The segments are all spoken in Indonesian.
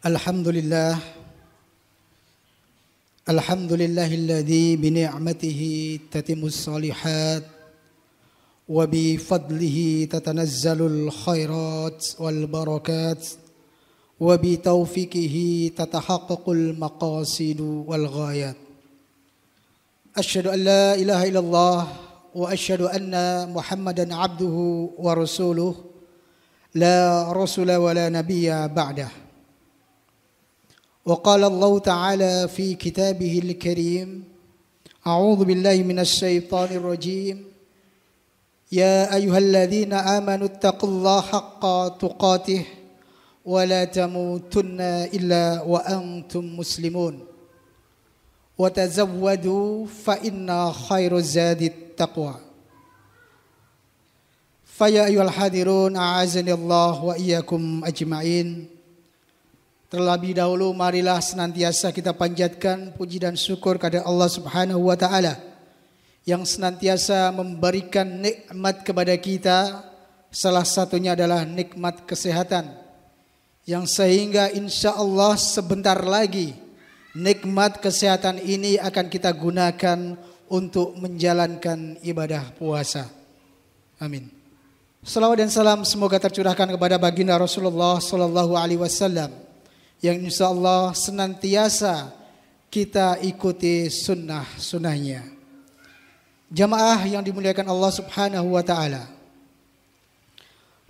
Alhamdulillah Alhamdulillahilladzi bini'matihi tatimmus shalihat wa bi fadlihi tatanazzalul khairat wal barakat wa bi taufiqihi tatahaqqaqul maqasidu wal ghayat. Asyhadu an la ilaha illallah wa asyhadu anna Muhammadan abduhu wa rasuluh la rasula wa la nabiyya ba'dah. وقال الله تعالى في كتابه الكريم أعوذ بالله من الشيطان الرجيم يا أيها الذين آمنوا اتقوا الله حق تقاته ولا تموتن إلا وأنتم مسلمون وتزودوا فإن خير الزاد التقوى فيا أيها الحاضرون أعزني الله وإياكم أجمعين. Terlebih dahulu marilah senantiasa kita panjatkan puji dan syukur kepada Allah Subhanahu wa taala yang senantiasa memberikan nikmat kepada kita. Salah satunya adalah nikmat kesehatan yang sehingga insya Allah sebentar lagi nikmat kesehatan ini akan kita gunakan untuk menjalankan ibadah puasa. Amin. Salawat dan salam semoga tercurahkan kepada baginda Rasulullah sallallahu alaihi wasallam yang insya Allah senantiasa kita ikuti sunnah-sunnahnya. Jamaah yang dimuliakan Allah Subhanahu wa ta'ala,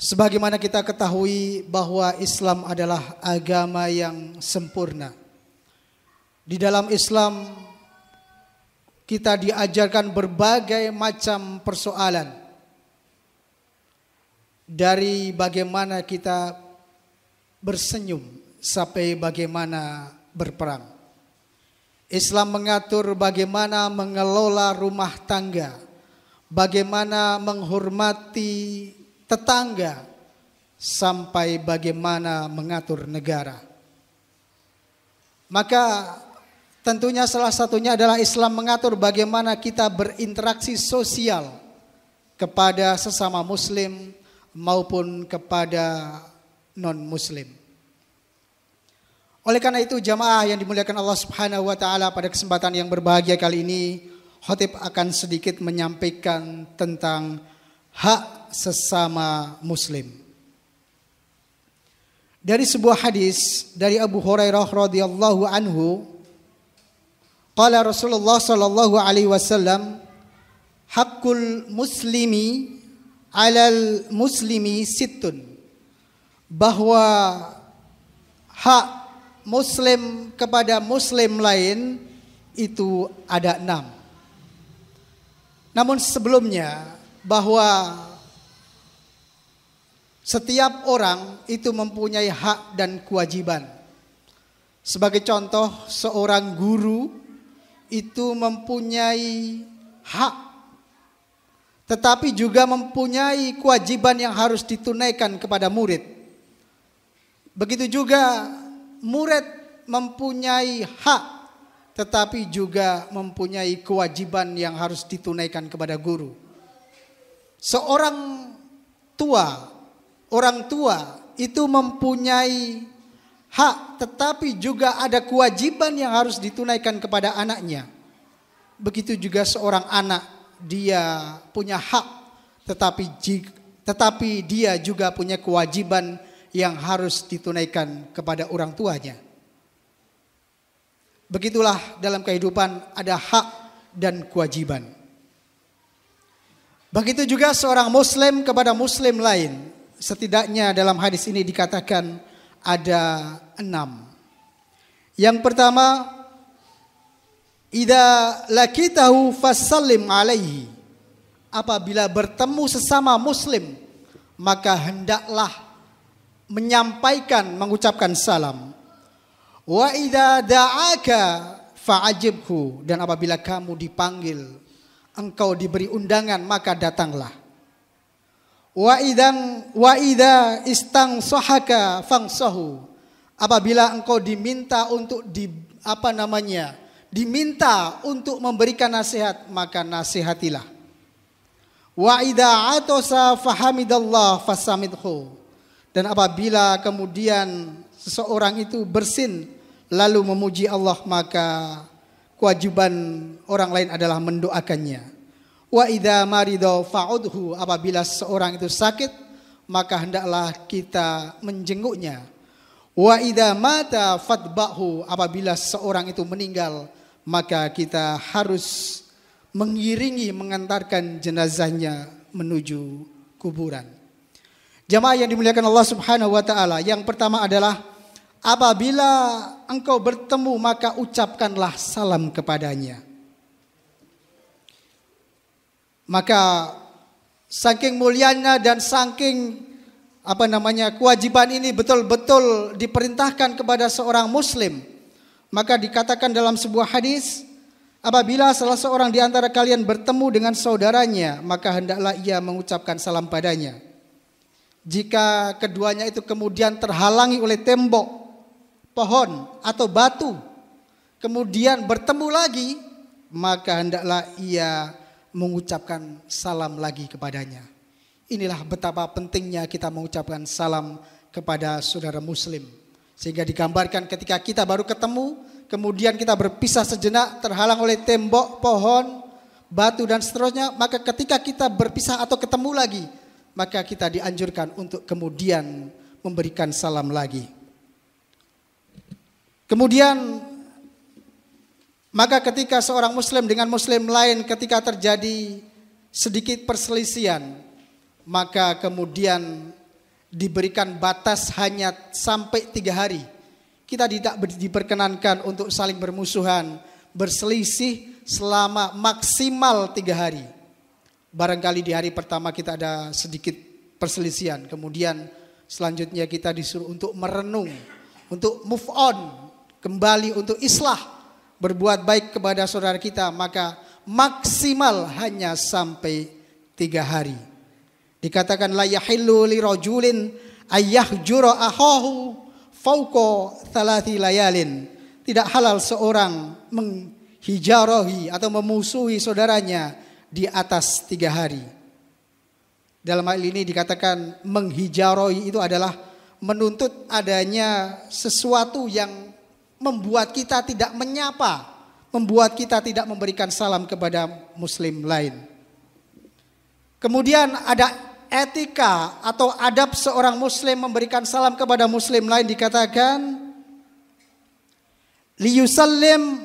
sebagaimana kita ketahui bahwa Islam adalah agama yang sempurna. Di dalam Islam kita diajarkan berbagai macam persoalan, dari bagaimana kita bersenyum sampai bagaimana berperang. Islam mengatur bagaimana mengelola rumah tangga, bagaimana menghormati tetangga, sampai bagaimana mengatur negara. Maka tentunya salah satunya adalah Islam mengatur bagaimana kita berinteraksi sosial kepada sesama muslim maupun kepada non-muslim. Oleh karena itu jamaah yang dimuliakan Allah Subhanahu wa taala, pada kesempatan yang berbahagia kali ini khatib akan sedikit menyampaikan tentang hak sesama muslim. Dari sebuah hadis dari Abu Hurairah radhiyallahu anhu, qala Rasulullah sallallahu alaihi wasallam, haqqul muslimi 'alal muslimi sittun, bahwa hak muslim kepada muslim lain itu ada 6. Namun sebelumnya bahwa setiap orang itu mempunyai hak dan kewajiban. Sebagai contoh, seorang guru itu mempunyai hak, tetapi juga mempunyai kewajiban yang harus ditunaikan kepada murid. Begitu juga murid mempunyai hak, tetapi juga mempunyai kewajiban yang harus ditunaikan kepada guru. Seorang orang tua itu mempunyai hak, tetapi juga ada kewajiban yang harus ditunaikan kepada anaknya. Begitu juga seorang anak, dia punya hak, tetapi dia juga punya kewajiban yang harus ditunaikan kepada orang tuanya. Begitulah dalam kehidupan ada hak dan kewajiban. Begitu juga seorang muslim kepada muslim lain. Setidaknya dalam hadis ini dikatakan ada 6. Yang pertama, idza lakitahu fasallim alaihi, apabila bertemu sesama muslim maka hendaklah mengucapkan salam. Wa idza da'aka fa'ajibhu, dan apabila kamu dipanggil, engkau diberi undangan, maka datanglah. Wa idza istansahaka fangsahu, apabila engkau diminta untuk diminta untuk memberikan nasihat, maka nasihatilah. Wa idza atasa fahamidallah fasamidhu, dan apabila kemudian seseorang itu bersin lalu memuji Allah, maka kewajiban orang lain adalah mendoakannya. Wa idza marida fa'udhu, apabila seorang itu sakit maka hendaklah kita menjenguknya. Wa idza mata fatba'hu, apabila seorang itu meninggal maka kita harus mengiringi, mengantarkan jenazahnya menuju kuburan. Jamaah yang dimuliakan Allah Subhanahu wa taala, yang pertama adalah apabila engkau bertemu maka ucapkanlah salam kepadanya. Maka saking mulianya dan saking kewajiban ini betul-betul diperintahkan kepada seorang muslim. Maka dikatakan dalam sebuah hadis, apabila salah seorang di antara kalian bertemu dengan saudaranya, maka hendaklah ia mengucapkan salam padanya. Jika keduanya itu kemudian terhalangi oleh tembok, pohon atau batu, kemudian bertemu lagi, maka hendaklah ia mengucapkan salam lagi kepadanya. Inilah betapa pentingnya kita mengucapkan salam kepada saudara muslim. Sehingga digambarkan ketika kita baru ketemu, kemudian kita berpisah sejenak, terhalang oleh tembok, pohon, batu dan seterusnya, maka ketika kita berpisah atau ketemu lagi, maka kita dianjurkan untuk kemudian memberikan salam lagi. Kemudian maka ketika seorang muslim dengan muslim lain ketika terjadi sedikit perselisihan, maka kemudian diberikan batas hanya sampai 3 hari. Kita tidak diperkenankan untuk saling bermusuhan, berselisih selama maksimal 3 hari. Barangkali di hari pertama kita ada sedikit perselisihan, kemudian selanjutnya kita disuruh untuk merenung, untuk move on, kembali untuk islah, berbuat baik kepada saudara kita, maka maksimal hanya sampai 3 hari. Dikatakan la yahillu li rajulin ayyahjura akhahu fauqa 3 layalin. Tidak halal seorang menghijarahi atau memusuhi saudaranya di atas 3 hari. Dalam hal ini dikatakan menghijarahi itu adalah menuntut adanya sesuatu yang membuat kita tidak menyapa, membuat kita tidak memberikan salam kepada muslim lain. Kemudian ada etika atau adab seorang muslim memberikan salam kepada muslim lain, dikatakan liyusallim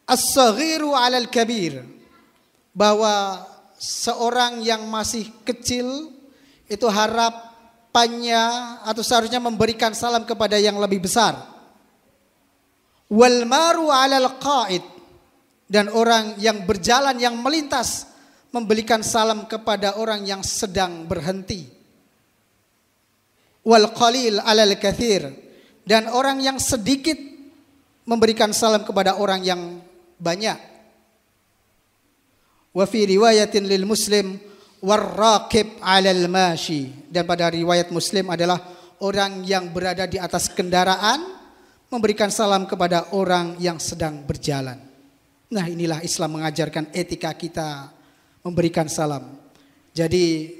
as-saghiru 'alal kabir, bahwa seorang yang masih kecil itu harapannya atau seharusnya memberikan salam kepada yang lebih besar. Wal maru 'alal qa'id, dan orang yang berjalan, yang melintas, memberikan salam kepada orang yang sedang berhenti. Wal qalil 'alal katsir, dan orang yang sedikit memberikan salam kepada orang yang banyak. Wa fi riwayatin lil muslim warraqib 'alal mashi, dan pada riwayat Muslim adalah orang yang berada di atas kendaraan memberikan salam kepada orang yang sedang berjalan. Nah, inilah Islam mengajarkan etika kita memberikan salam. Jadi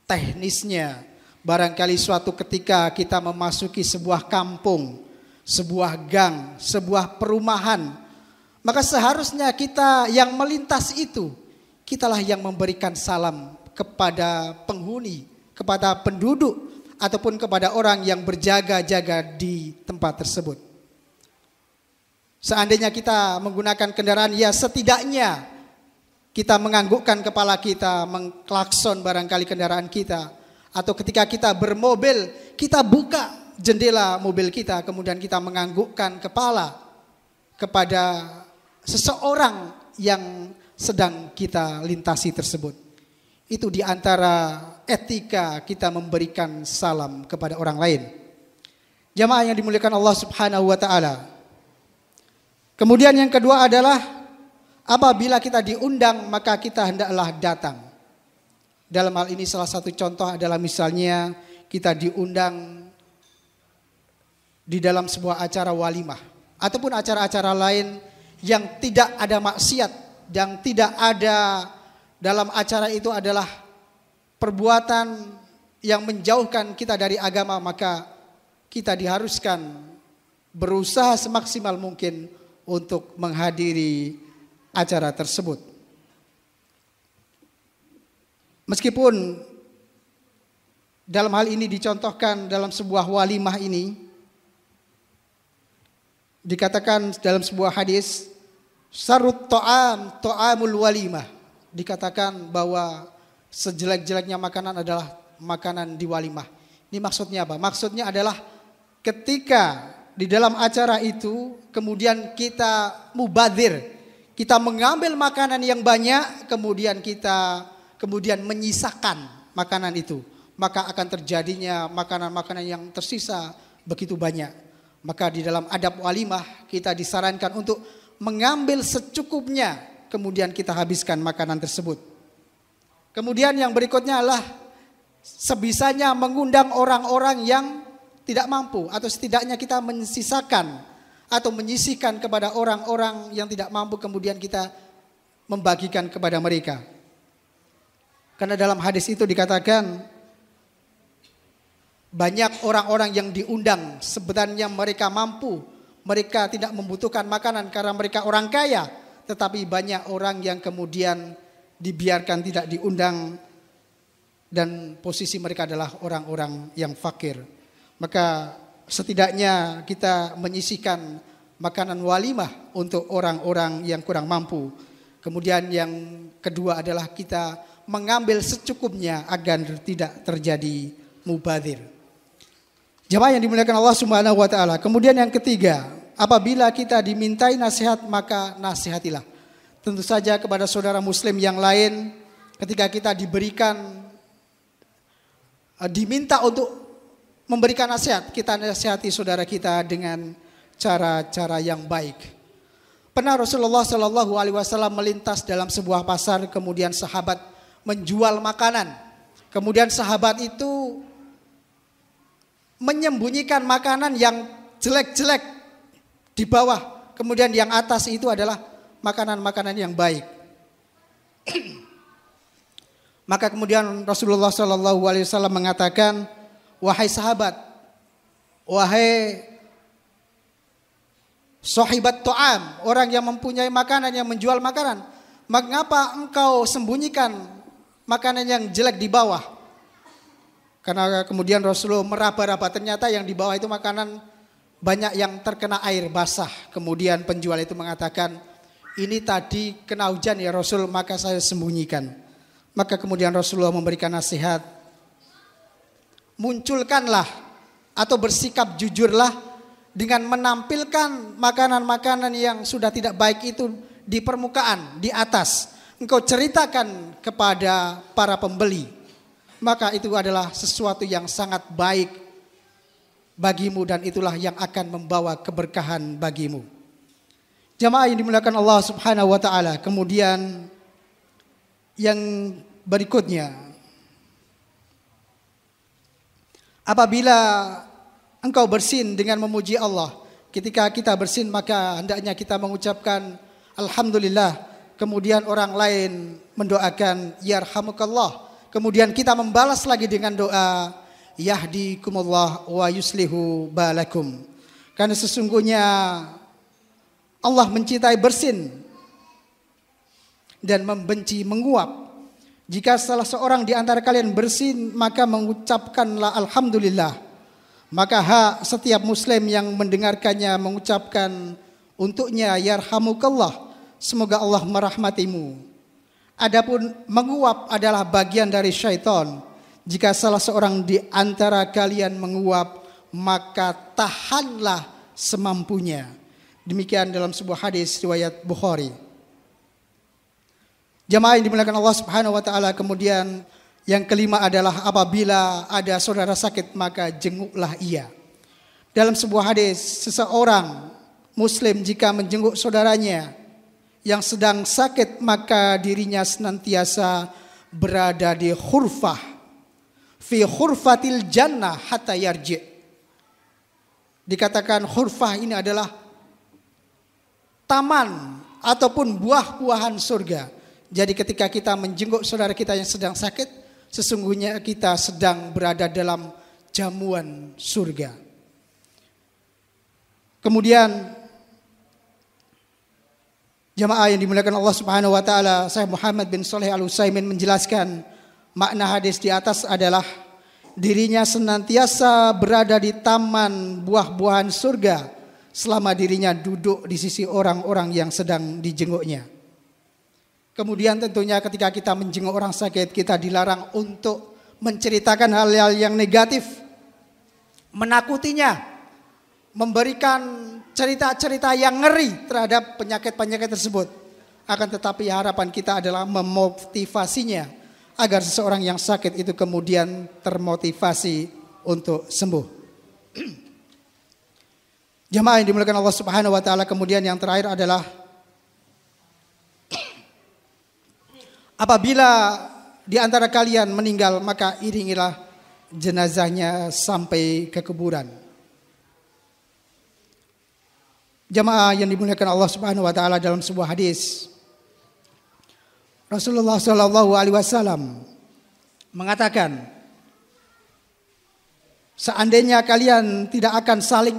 teknisnya, barangkali suatu ketika kita memasuki sebuah kampung, sebuah gang, sebuah perumahan, maka seharusnya kita yang melintas itu, kitalah yang memberikan salam kepada penghuni, kepada penduduk, ataupun kepada orang yang berjaga-jaga di tempat tersebut. Seandainya kita menggunakan kendaraan, ya setidaknya kita menganggukkan kepala kita, mengklakson barangkali kendaraan kita. Atau ketika kita bermobil, kita buka jendela mobil kita, kemudian kita menganggukkan kepala kepada seseorang yang sedang kita lintasi tersebut. Itu diantara etika kita memberikan salam kepada orang lain. Jamaah yang dimuliakan Allah Subhanahu wa taala. Kemudian yang kedua adalah apabila kita diundang maka kita hendaklah datang. Dalam hal ini salah satu contoh adalah misalnya kita diundang di dalam sebuah acara walimah ataupun acara-acara lain yang tidak ada maksiat, yang tidak ada dalam acara itu adalah perbuatan yang menjauhkan kita dari agama, maka kita diharuskan berusaha semaksimal mungkin untuk menghadiri acara tersebut. Meskipun dalam hal ini dicontohkan dalam sebuah walimah ini, dikatakan dalam sebuah hadis, sarut ta'amul walimah. Dikatakan bahwa sejelek-jeleknya makanan adalah makanan di walimah. Ini maksudnya apa? Maksudnya adalah ketika di dalam acara itu kemudian kita mubadzir, kita mengambil makanan yang banyak, kemudian menyisakan makanan itu, maka akan terjadinya makanan-makanan yang tersisa begitu banyak. Maka di dalam adab walimah kita disarankan untuk mengambil secukupnya, kemudian kita habiskan makanan tersebut. Kemudian yang berikutnya adalah sebisanya mengundang orang-orang yang tidak mampu, atau setidaknya kita mensisakan atau menyisihkan kepada orang-orang yang tidak mampu, kemudian kita membagikan kepada mereka. Karena dalam hadis itu dikatakan banyak orang-orang yang diundang sebenarnya mereka mampu, mereka tidak membutuhkan makanan karena mereka orang kaya, tetapi banyak orang yang kemudian dibiarkan tidak diundang dan posisi mereka adalah orang-orang yang fakir. Maka setidaknya kita menyisihkan makanan walimah untuk orang-orang yang kurang mampu. Kemudian yang kedua adalah kita mengambil secukupnya agar tidak terjadi mubadzir. Jemaah yang dimuliakan Allah Subhanahu wa taala. Kemudian yang ketiga, apabila kita dimintai nasihat maka nasihatilah. Tentu saja kepada saudara muslim yang lain, ketika kita diminta untuk memberikan nasihat, kita nasihati saudara kita dengan cara-cara yang baik. Pernah Rasulullah Shallallahu Alaihi Wasallam melintas dalam sebuah pasar, kemudian sahabat menjual makanan. Kemudian sahabat itu menyembunyikan makanan yang jelek-jelek di bawah, kemudian yang atas itu adalah makanan-makanan yang baik. Maka kemudian Rasulullah Shallallahu Alaihi Wasallam mengatakan, wahai sahabat, wahai sahibat ta'am, orang yang mempunyai makanan, yang menjual makanan, mengapa engkau sembunyikan makanan yang jelek di bawah? Karena kemudian Rasulullah meraba-raba, ternyata yang di bawah itu makanan banyak yang terkena air basah. Kemudian penjual itu mengatakan, ini tadi kena hujan ya Rasul, maka saya sembunyikan. Maka kemudian Rasulullah memberikan nasihat, munculkanlah atau bersikap jujurlah dengan menampilkan makanan-makanan yang sudah tidak baik itu di permukaan, di atas. Engkau ceritakan kepada para pembeli. Maka itu adalah sesuatu yang sangat baik bagimu dan itulah yang akan membawa keberkahan bagimu. Jamaah yang dimuliakan Allah Subhanahu wa taala. Kemudian yang berikutnya, apabila engkau bersin dengan memuji Allah, ketika kita bersin maka hendaknya kita mengucapkan alhamdulillah. Kemudian orang lain mendoakan yarhamukallah. Kemudian kita membalas lagi dengan doa yahdikumullah wa yuslihu balakum. Karena sesungguhnya Allah mencintai bersin dan membenci menguap. Jika salah seorang di antara kalian bersin, maka mengucapkanlah alhamdulillah. Maka hak setiap muslim yang mendengarkannya mengucapkan untuknya yarhamukallah, semoga Allah merahmatimu. Adapun menguap adalah bagian dari syaitan. Jika salah seorang di antara kalian menguap, maka tahanlah semampunya. Demikian dalam sebuah hadis riwayat Bukhari. Jamaah yang dimuliakan Allah Subhanahu wa taala. Kemudian yang kelima adalah apabila ada saudara sakit maka jenguklah ia. Dalam sebuah hadis, seseorang muslim jika menjenguk saudaranya yang sedang sakit maka dirinya senantiasa berada di khurfah, fi khurfatil jannah hatta yarji. Dikatakan khurfah ini adalah taman ataupun buah-buahan surga. Jadi ketika kita menjenguk saudara kita yang sedang sakit, sesungguhnya kita sedang berada dalam jamuan surga. Kemudian jamaah yang dimuliakan Allah Subhanahu wa taala, saya Muhammad bin Shalih Al-Utsaimin menjelaskan makna hadis di atas adalah dirinya senantiasa berada di taman buah-buahan surga selama dirinya duduk di sisi orang-orang yang sedang dijenguknya. Kemudian tentunya ketika kita menjenguk orang sakit, kita dilarang untuk menceritakan hal-hal yang negatif, menakutinya, memberikan cerita-cerita yang ngeri terhadap penyakit-penyakit tersebut. Akan tetapi harapan kita adalah memotivasinya agar seseorang yang sakit itu kemudian termotivasi untuk sembuh. Jamaah yang dimuliakan Allah Subhanahu wa taala, kemudian yang terakhir adalah apabila di antara kalian meninggal, maka iringilah jenazahnya sampai ke kuburan. Jamaah yang dimuliakan Allah Subhanahu wa taala, dalam sebuah hadis Rasulullah sallallahu alaihi wasallam mengatakan, seandainya kalian tidak akan saling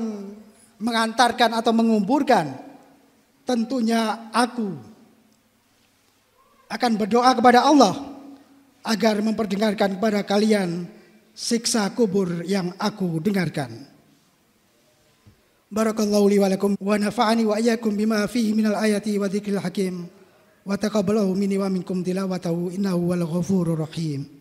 mengantarkan atau menguburkan, tentunya aku akan berdoa kepada Allah agar memperdengarkan kepada kalian siksa kubur yang aku dengarkan. Barakallahu li wa lakum wa nafa'ani wa iyyakum bima fihi minal ayati wa dzikril hakim wa taqabbalahu minni wa minkum tilawatahu innahu wal ghafurur rahim.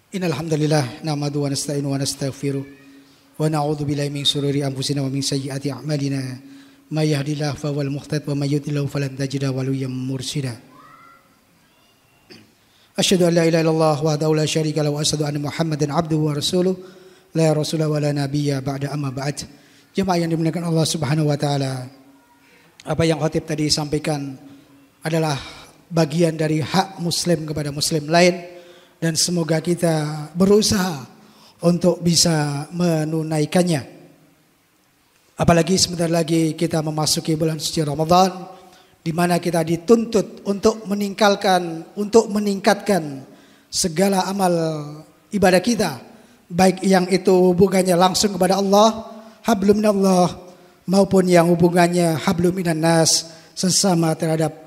Innal hamdalillah nahmaduhu wa nasta'inuhu wa nastaghfiruh wa na'udzu billahi min shururi anfusina wa min sayyiati a'malina may yahdihillahu fahuwal muhtad wa may yudlil falan tajida waliyyan mursyida. Asyhadu an la ilaha illallah wahdahu la syarika lahu wa asyhadu anna Muhammadan abduhu wa rasuluh la rasula wa la nabiyya ba'da amma ba'd. Jemaah yang dimuliakan Allah Subhanahu wa taala, apa yang khatib tadi sampaikan adalah bagian dari hak muslim kepada muslim lain, dan semoga kita berusaha untuk bisa menunaikannya. Apalagi sebentar lagi kita memasuki bulan suci Ramadan, di mana kita dituntut untuk meningkatkan segala amal ibadah kita, baik yang itu hubungannya langsung kepada Allah, hablum minallah, maupun yang hubungannya hablum minan nas, sesama terhadap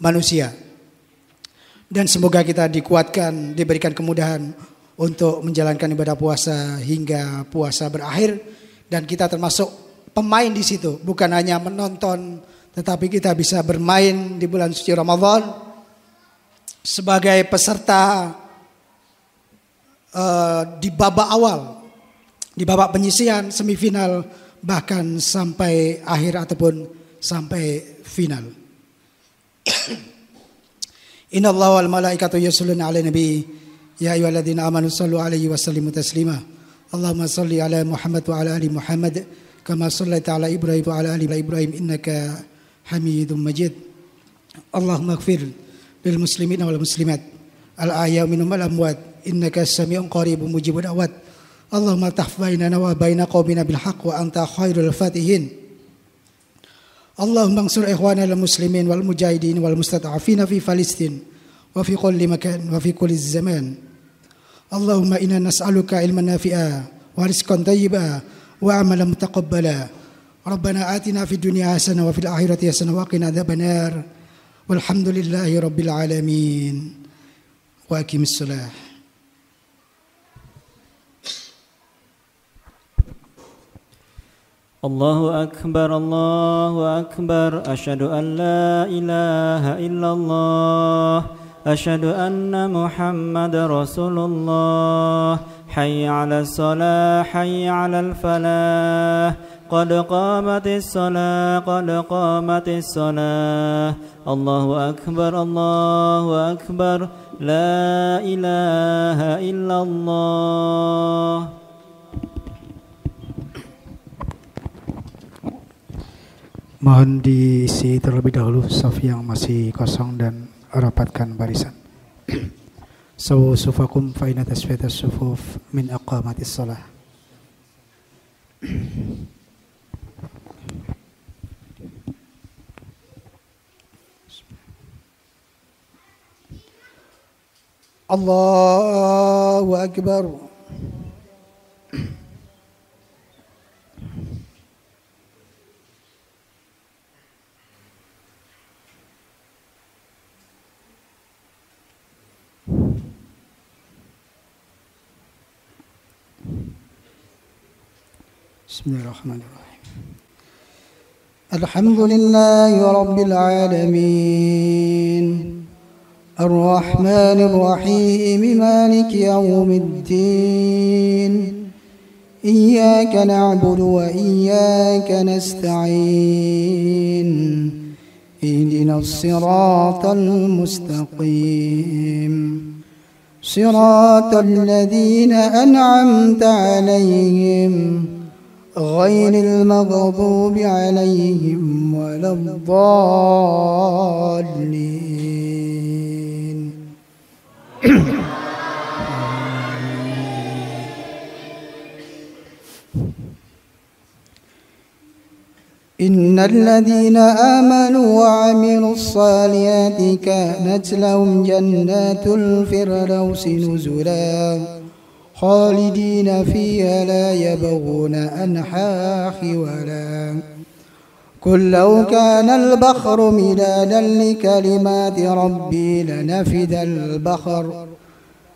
manusia. Dan semoga kita dikuatkan, diberikan kemudahan untuk menjalankan ibadah puasa hingga puasa berakhir, dan kita termasuk pemain di situ, bukan hanya menonton, tetapi kita bisa bermain di bulan suci Ramadan sebagai peserta di babak awal, di babak penyisihan, semifinal, bahkan sampai akhir ataupun sampai final. Inna Allah wal malaikatu yusholluna ala nabi ya ayyuhalladzina amanu shallu alaihi wa sallimu taslima. Allahumma shalli ala Muhammad wa ala ali Muhammad kama shallaita ala Ibrahim wa ala ali Ibrahim innaka Hamidum Majid. Allahumma ighfir lil muslimina wal muslimat al ahya'i minhum wal amwat innaka sami'un qaribun mujibud da'wat. Allahumma tahfaz bainana wa baina qaumina bil haqq wa anta khairul fatihin. Allahumma ansur ikhwana al-muslimin wal mujahidin wal mustata'afina fi Palestin wa fi kulli makan wa fi kulli zaman. Allahumma inna nas'aluka ilman nafi'a wa rizqan thayyiba wa amalan mutaqabbala. Rabbana atina fid dunya hasanah wa fil akhirati hasanah wa qina adzabannar. Walhamdulillahi rabbil alamin. Wa aqimis shalah. الله أكبر أشهد أن لا إله إلا الله أشهد أن محمد رسول الله حي على الصلاة حي على الفلاح قد قامت الصلاة الله أكبر لا إله إلا الله. Mohon diisi terlebih dahulu saf yang masih kosong dan rapatkan barisan. Sawu sufakum fa inna tasfiyatas sufuf min aqamatis shalah. Allahu akbar. Bismillahirrahmanirrahim. Alhamdulillahi rabbil alamin. Ar-Rahmanir Rahim. Maliki yaumiddin. Iyyaka na'budu wa iyyaka nasta'in. Ihdinas siratal mustaqim. Siratal ladzina an'amta 'alaihim غير المغضوب عليهم ولا الضالين. إن الذين آمنوا وعملوا الصالحات كانت لهم جنات الفردوس نزلا خالدين فيها لا يبغون عنها حولا. قل لو كان البحر مدادا لكلمات ربي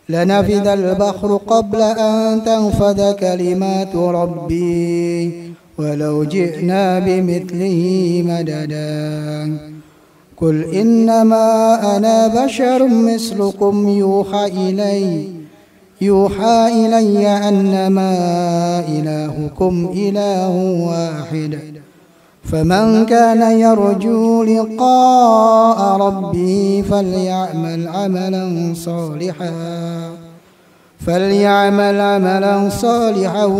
لنفد البحر قبل أن تنفد كلمات ربي ولو جئنا بمثله مددا. قل إنما أنا بشر مثلكم يوحى إلي أنما إلهكم إله واحد. فمن كان يرجو لقاء ربه فليعمل عملا صالحا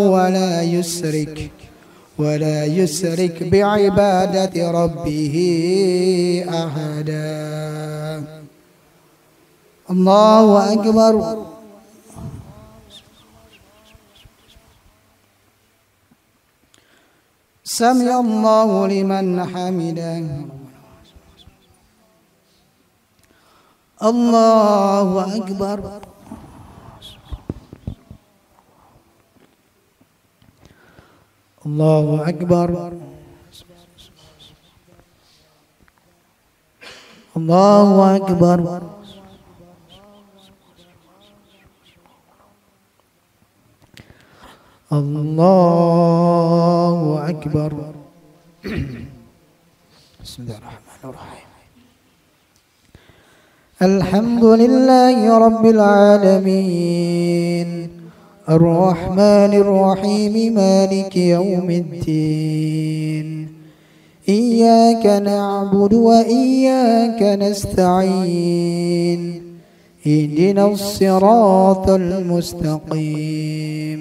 ولا يشرك بعبادة ربه أحدا. الله أكبر. سمع الله لمن حمده. الله أكبر. الله أكبر. الله أكبر. الله أكبر. بسم الله الرحمن الرحيم. الحمد لله رب العالمين. الرحمن الرحيم. مالك يوم الدين. إياك نعبد وإياك نستعين. اهدنا الصراط المستقيم.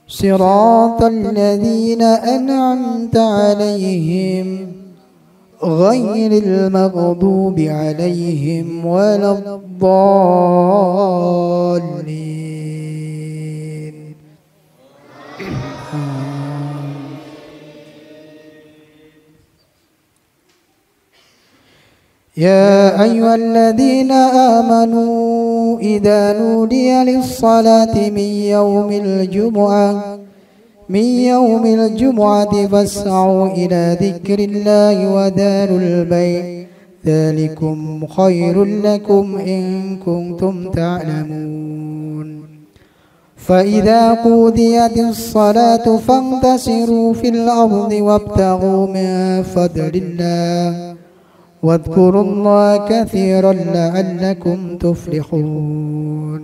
صراط الذين أنعمت عليهم غير المغضوب عليهم ولا الضالين. يا أيها الذين آمنوا إذا نودي للصلاة من يوم الجمعة فاسعوا إلى ذكر الله وذروا البيع ذلكم خير لكم إن كنتم تعلمون. فإذا قضيت الصلاة فانتشروا في الأرض وابتغوا من فضل الله واذكروا الله كثيرا لعلكم تفلحون.